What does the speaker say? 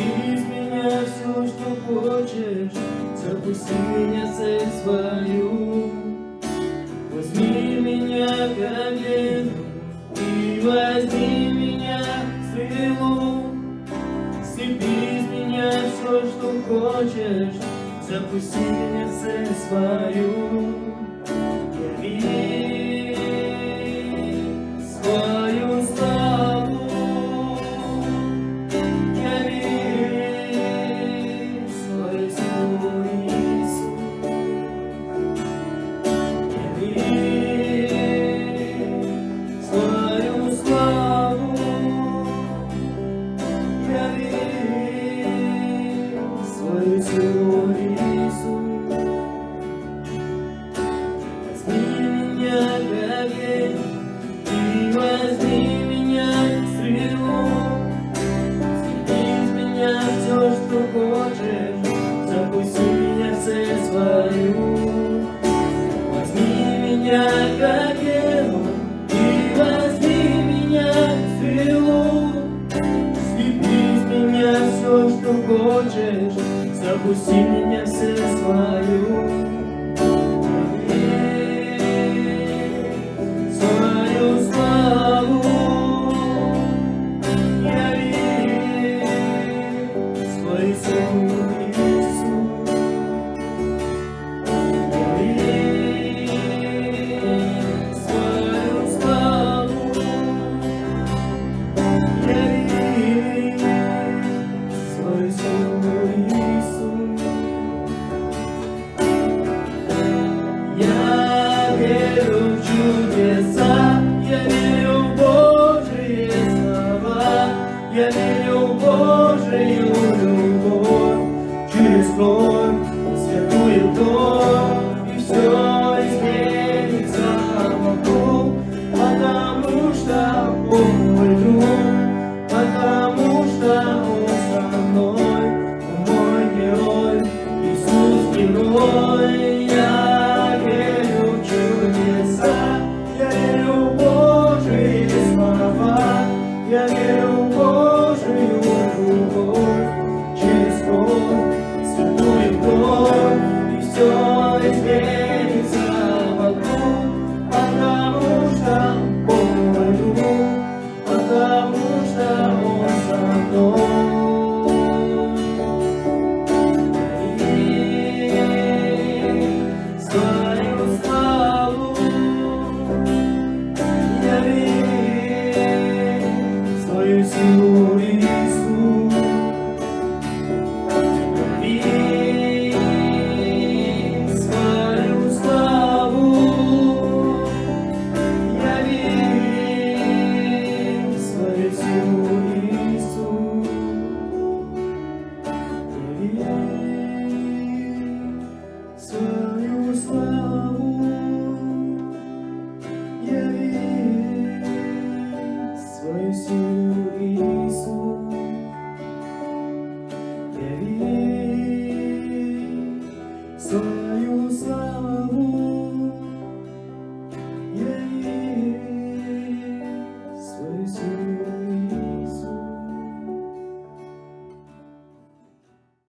из меня все, что хочешь, запусти меня цель свою. Возьми меня как лену и возьми меня в стрелу. Слепи из меня все, что хочешь, запусти меня в цель свою. Яви свою славу, яви свою силу, Иисус. Яви свою славу, яви свою силу, Иисус. Возьми меня в стрелу, из меня все, что хочешь, запусти меня в цель свою. Возьми меня как лену и возьми меня в стрелу. Слепи из меня все, что хочешь, запусти меня в цель свою. Я верю в чудеса, я верю в Божьи слова, я верю в Божью любовь, через кровь, святую кровь, и все изменится вокруг, потому что Он мой друг, потому что Он со мной, Он мой герой, Иисус герой. Я верю в чудеса, я верю в Божьи слова, я верю в Божью любовь, через кровь, святую кровь, и все изменится вокруг, потому что Он мой друг, потому что Он со мной. Свою славу, яви свою силу, Иисус. Яви свою славу, яви свою силу, Иисус. Яви свою славу.